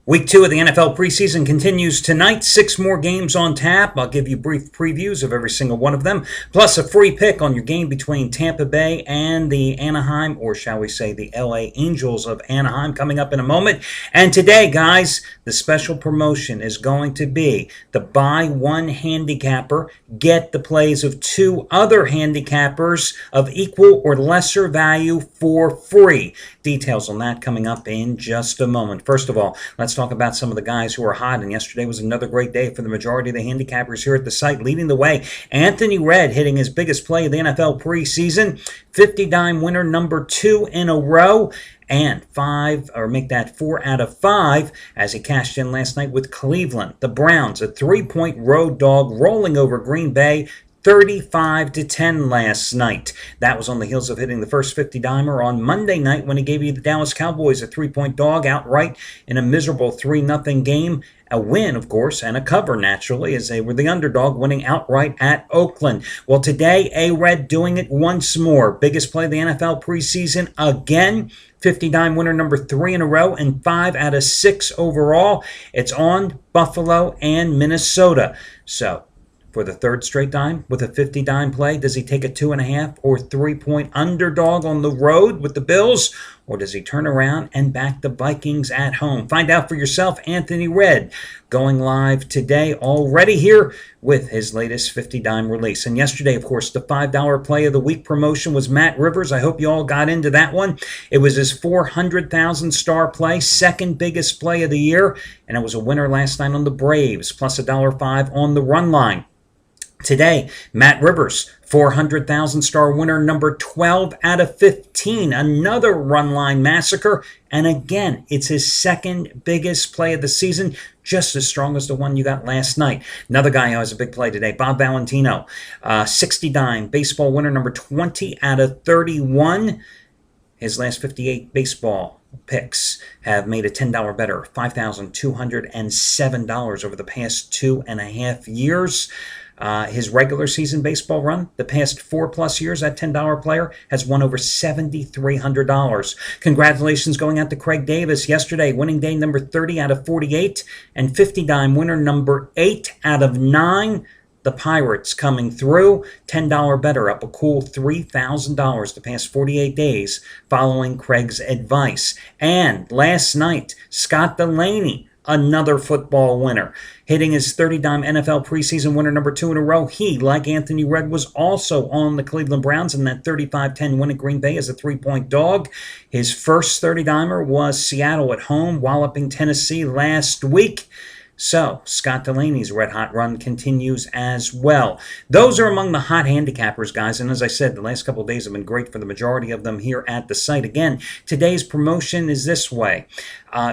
Week 2 of the NFL preseason continues tonight. 6 more games on tap. I'll give you brief previews of every single one of them, plus a free pick on your game between Tampa Bay and the Anaheim, or shall we say the LA Angels of Anaheim, coming up in a moment. And today, guys, the special promotion is going to be the buy one handicapper, get the plays of 2 other handicappers of equal or lesser value for free. Details on that coming up in just a moment. First of all, let's talk about some of the guys who are hot, and yesterday was another great day for the majority of the handicappers here at the site. Leading the way, Anthony Redd hitting his biggest play of the NFL preseason, 50-dime winner number 2 in a row, and 4 out of 5 as he cashed in last night with Cleveland. The Browns, a 3-point road dog rolling over Green Bay, 35-10 last night. That was on the heels of hitting the first 50-dimer on Monday night when he gave you the Dallas Cowboys a 3-point dog outright in a miserable 3-0 game. A win, of course, and a cover, naturally, as they were the underdog, winning outright at Oakland. Well, today, A-Red doing it once more. Biggest play of the NFL preseason again. 50-dime winner number 3 in a row and 5 out of 6 overall. It's on Buffalo and Minnesota. So, for the third straight dime with a 50-dime play, does he take a 2.5 or 3-point underdog on the road with the Bills? Or does he turn around and back the Vikings at home? Find out for yourself. Anthony Redd going live today, already here with his latest 50-dime release. And yesterday, of course, the $5 play of the week promotion was Matt Rivers. I hope you all got into that one. It was his 400,000 star play, second biggest play of the year. And it was a winner last night on the Braves, plus $1.05 on the run line. Today, Matt Rivers, 400,000 star winner number 12 out of 15. Another run line massacre. And again, it's his second biggest play of the season, just as strong as the one you got last night. Another guy who has a big play today, Bob Valentino, 60-dime baseball winner number 20 out of 31. His last 58 baseball picks have made a $10 better, $5,207 over the past 2.5 years. His regular season baseball run, the past 4+ years, that $10 player has won over $7,300. Congratulations going out to Craig Davis yesterday, winning day number 30 out of 48, and 50-dime winner number 8 out of 9. The Pirates coming through, $10 better, up a cool $3,000 the past 48 days following Craig's advice. And last night, Scott Delaney, another football winner, hitting his 30-dime NFL preseason winner number 2 in a row. He, like Anthony Redd, was also on the Cleveland Browns in that 35-10 win at Green Bay as a 3-point dog. His first 30-dimer was Seattle at home, walloping Tennessee last week. So, Scott Delaney's red-hot run continues as well. Those are among the hot handicappers, guys. And as I said, the last couple of days have been great for the majority of them here at the site. Again, today's promotion is this way.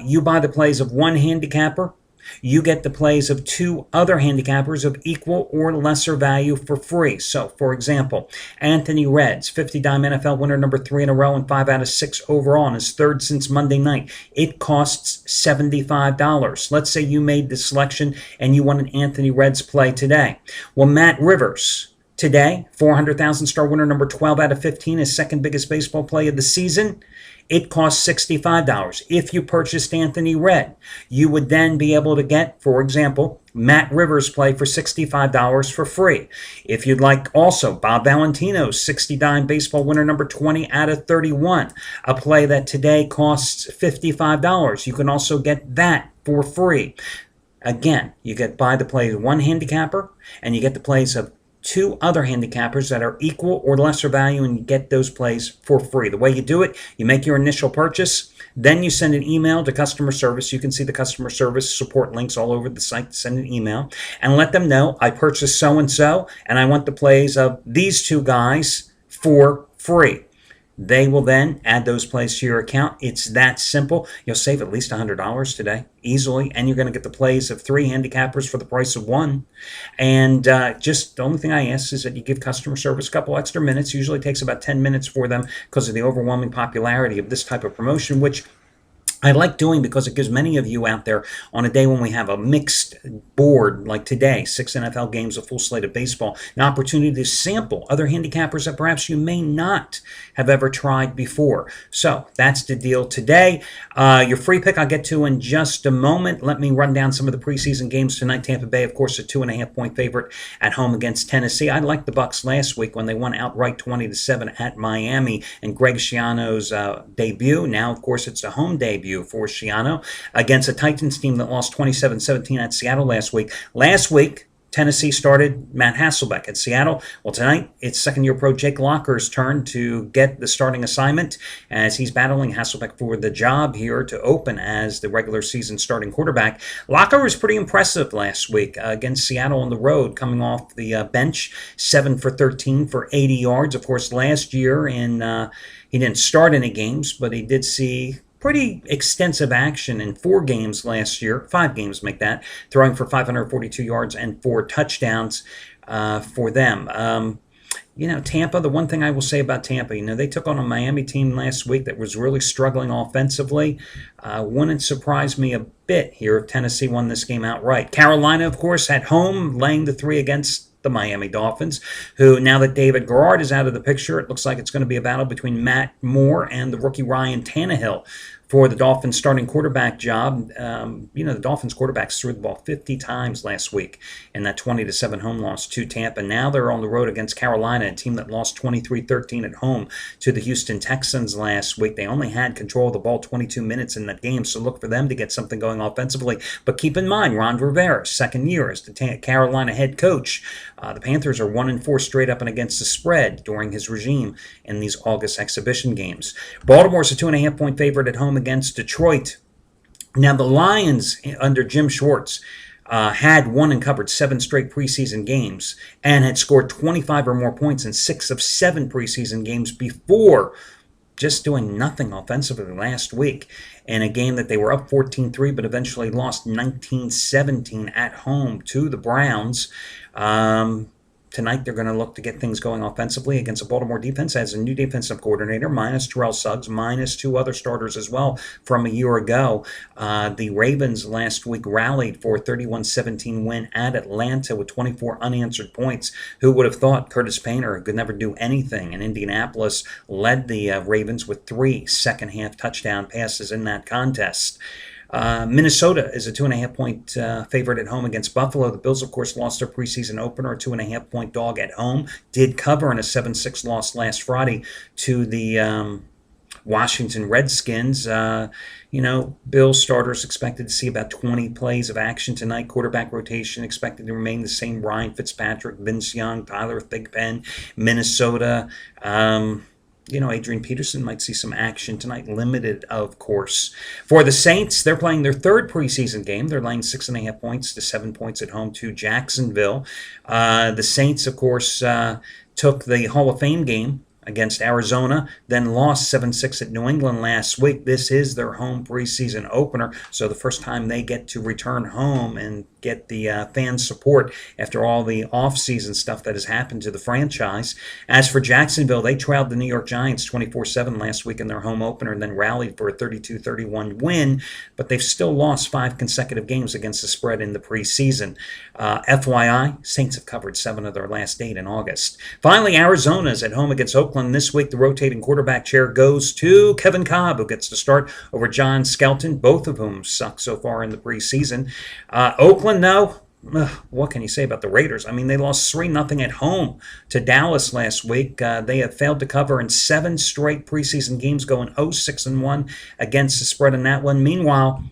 You buy the plays of one handicapper. You get the plays of 2 other handicappers of equal or lesser value for free. So, for example, Anthony Redd's 50-dime NFL winner number 3 in a row and 5 out of 6 overall, and his third since Monday night. It costs $75. Let's say you made the selection and you want an Anthony Redd's play today. Well, Matt Rivers, today, 400,000 star winner number 12 out of 15, his second biggest baseball play of the season. It costs $65. If you purchased Anthony Redd, you would then be able to get, for example, Matt Rivers' play for $65 for free. If you'd like also Bob Valentino's 60-dime baseball winner number 20 out of 31, a play that today costs $55, you can also get that for free. Again, you get buy the plays of one handicapper, and you get the plays of 2 other handicappers that are equal or lesser value, and you get those plays for free. The way you do it, you make your initial purchase, then you send an email to customer service. You can see the customer service support links all over the site. Send an email and let them know, I purchased so-and-so, and I want the plays of these 2 guys for free. They will then add those plays to your account. It's that simple. You'll save at least $100 today, easily, and you're going to get the plays of 3 handicappers for the price of 1. And just the only thing I ask is that you give customer service a couple extra minutes. Usually takes about 10 minutes for them because of the overwhelming popularity of this type of promotion, which I like doing because it gives many of you out there on a day when we have a mixed board like today, 6 NFL games, a full slate of baseball, an opportunity to sample other handicappers that perhaps you may not have ever tried before. So that's the deal today. Your free pick I'll get to in just a moment. Let me run down some of the preseason games tonight. Tampa Bay, of course, a 2.5-point favorite at home against Tennessee. I liked the Bucs last week when they won outright 20-7 at Miami and Greg Schiano's debut. Now, of course, it's the home debut for Schiano against a Titans team that lost 27-17 at Seattle last week. Last week, Tennessee started Matt Hasselbeck at Seattle. Well, tonight, it's second-year pro Jake Locker's turn to get the starting assignment as he's battling Hasselbeck for the job here to open as the regular season starting quarterback. Locker was pretty impressive last week against Seattle on the road, coming off the bench, 7 for 13 for 80 yards. Of course, last year he didn't start any games, but he did see pretty extensive action in 4 games last year, 5 games make that, throwing for 542 yards and 4 touchdowns for them. Tampa, the one thing I will say about Tampa, they took on a Miami team last week that was really struggling offensively. Wouldn't surprise me a bit here if Tennessee won this game outright. Carolina, of course, at home, laying the 3 against the Miami Dolphins, who, now that David Garrard is out of the picture, it looks like it's going to be a battle between Matt Moore and the rookie Ryan Tannehill for the Dolphins starting quarterback job. The Dolphins quarterbacks threw the ball 50 times last week in that 20-7 home loss to Tampa. Now they're on the road against Carolina, a team that lost 23-13 at home to the Houston Texans last week. They only had control of the ball 22 minutes in that game, so look for them to get something going offensively. But keep in mind, Ron Rivera, second year as the Carolina head coach. The Panthers are 1-4 straight up and against the spread during his regime in these August exhibition games. Baltimore's a 2.5-point favorite at home against Detroit. Now, the Lions under Jim Schwartz had won and covered 7 straight preseason games and had scored 25 or more points in 6 of 7 preseason games before just doing nothing offensively last week in a game that they were up 14-3 but eventually lost 19-17 at home to the Browns. Tonight, they're going to look to get things going offensively against a Baltimore defense as a new defensive coordinator, minus Terrell Suggs, minus 2 other starters as well from a year ago. The Ravens last week rallied for a 31-17 win at Atlanta with 24 unanswered points. Who would have thought Curtis Painter could never do anything? And Indianapolis led the Ravens with 3 second-half touchdown passes in that contest. Minnesota is a 2.5-point favorite at home against Buffalo. The Bills, of course, lost their preseason opener, a 2.5-point dog at home. Did cover in a 7-6 loss last Friday to the Washington Redskins. Bills starters expected to see about 20 plays of action tonight. Quarterback rotation expected to remain the same. Ryan Fitzpatrick, Vince Young, Tyler Thigpen, Minnesota. Adrian Peterson might see some action tonight, limited, of course. For the Saints, they're playing their 3rd preseason game. They're laying 6.5 points to 7 points at home to Jacksonville. The Saints, of course, took the Hall of Fame game against Arizona, then lost 7-6 at New England last week. This is their home preseason opener, so the first time they get to return home and get the fan support after all the offseason stuff that has happened to the franchise. As for Jacksonville, they trailed the New York Giants 24-7 last week in their home opener and then rallied for a 32-31 win, but they've still lost 5 consecutive games against the spread in the preseason. FYI, Saints have covered 7 of their last 8 in August. Finally, Arizona's at home against Oakland this week. The rotating quarterback chair goes to Kevin Kolb, who gets to start over John Skelton, both of whom suck so far in the preseason. Oakland, though, what can you say about the Raiders? I mean, they lost 3-0 at home to Dallas last week. They have failed to cover in 7 straight preseason games, going 0-6-1 against the spread in that one. Meanwhile,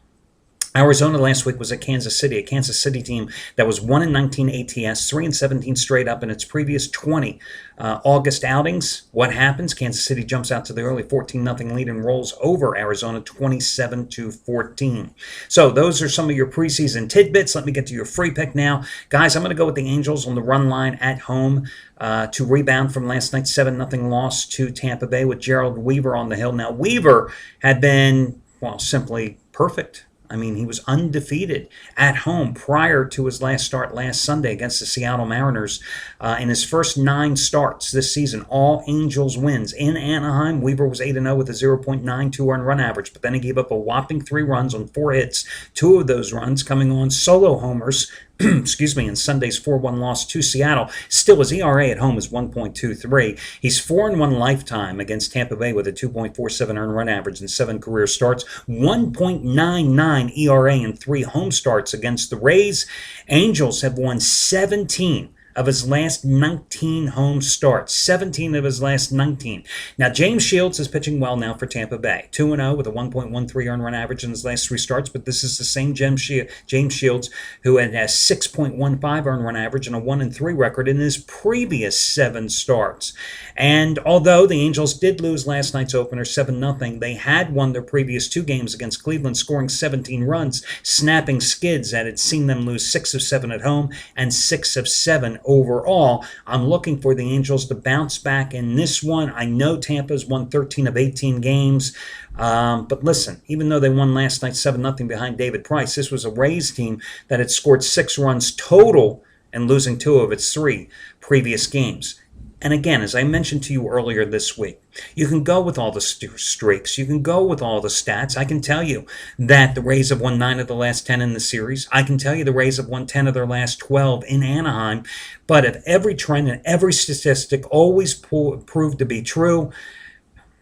Arizona last week was at Kansas City, a Kansas City team that was 1-19 ATS, 3-17 straight up in its previous 20 August outings. What happens? Kansas City jumps out to the early 14-0 lead and rolls over Arizona 27-14. So those are some of your preseason tidbits. Let me get to your free pick now. Guys, I'm going to go with the Angels on the run line at home to rebound from last night's 7-0 loss to Tampa Bay with Gerald Weaver on the hill. Now, Weaver had been, simply perfect I mean, he was undefeated at home prior to his last start last Sunday against the Seattle Mariners. In his first 9 starts this season, all Angels wins. In Anaheim, Weaver was 8-0 with a 0.92 earned run average, but then he gave up a whopping 3 runs on 4 hits, 2 of those runs coming on solo homers excuse me, in Sunday's 4-1 loss to Seattle. Still, his ERA at home is 1.23. He's 4-1 lifetime against Tampa Bay with a 2.47 earned run average and 7 career starts, 1.99 ERA in 3 home starts against the Rays. Angels have won 17 of his last 19 home starts. 17 of his last 19. Now, James Shields is pitching well now for Tampa Bay. 2-0 with a 1.13 earned run average in his last 3 starts, but this is the same James Shields who had a 6.15 earned run average and a 1-3 record in his previous 7 starts. And although the Angels did lose last night's opener 7-0, they had won their previous 2 games against Cleveland, scoring 17 runs, snapping skids that had seen them lose 6 of 7 at home and 6 of 7 overall. I'm looking for the Angels to bounce back in this one. I know Tampa's won 13 of 18 games, but listen, even though they won last night 7-0 behind David Price, this was a Rays team that had scored 6 runs total and losing 2 of its 3 previous games. And again, as I mentioned to you earlier this week, you can go with all the streaks. You can go with all the stats. I can tell you that the Rays have won 9 of the last 10 in the series. I can tell you the Rays have won 10 of their last 12 in Anaheim. But if every trend and every statistic always proved to be true,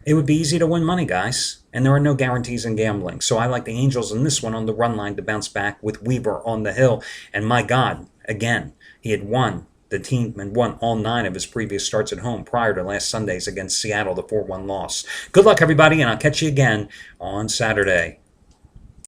it would be easy to win money, guys. And there are no guarantees in gambling. So I like the Angels in this one on the run line to bounce back with Weaver on the hill. And my God, again, he had won. The team had won all 9 of his previous starts at home prior to last Sunday's against Seattle, the 4-1 loss. Good luck, everybody, and I'll catch you again on Saturday.